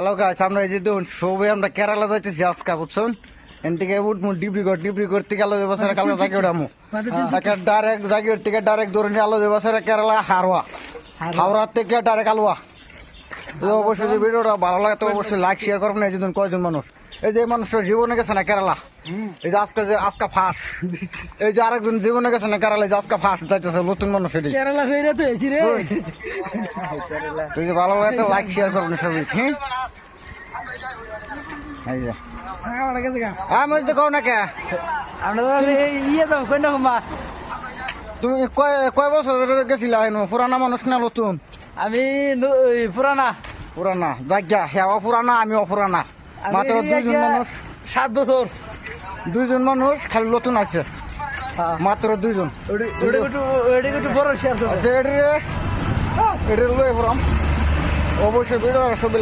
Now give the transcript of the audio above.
Hello guys, আমরা এই যে দেখুন সবে আমরা কেরালা যাইতেছি আজকে, বুঝছেন? এন থেকে উঠমু ডিব্রিগড় থেকে আলো বছরে কালকে জায়গা উঠামু ডাইরেক্ট জায়গার থেকে ডাইরেক্ট ধরে নিয়ে আলো বছরে কেরালা হাওড়া থেকে ডাইরেক্ট আলুয়া। তো অবশ্যই যে ভিডিওটা ভালো লাগে তো অবশ্যই লাইক শেয়ার করবেন। এই যে কয়জন মানুষ, এই যে মানুষটা জীবনে গেছে না কেরালা, এই যে আজকে ফার্স্ট, এই যে আরেকজন জীবনে গেছে না কেরালা, এই যে আজকে ফার্স্ট যাইতেছে নতুন মানুষ। এটি কেরালা ফেরে তো এসি রে। তুই যে ভালো লাগে তো লাইক শেয়ার করবেন সবই। হ্যাঁ, এই যে আমার কাছে গা আমি তো কও না কে, আমরা তো ইয়ে তো কই না মা। তুমি কয় বছর গেছিলা? পুরানা মানুষ না নতুন? আমি পুরানা পুরানা জায়গা, হেওয়া পুরানা, আমিও পুরানা। মাত্র দুইজন মানুষ, 7 বছর। দুইজন মানুষ খালি নতুন আছে, মাত্র দুইজন। একটু বড় শেয়ার আচ্ছা, এটা লয়ে পড়াম অবশ্যই ভিডিও সবই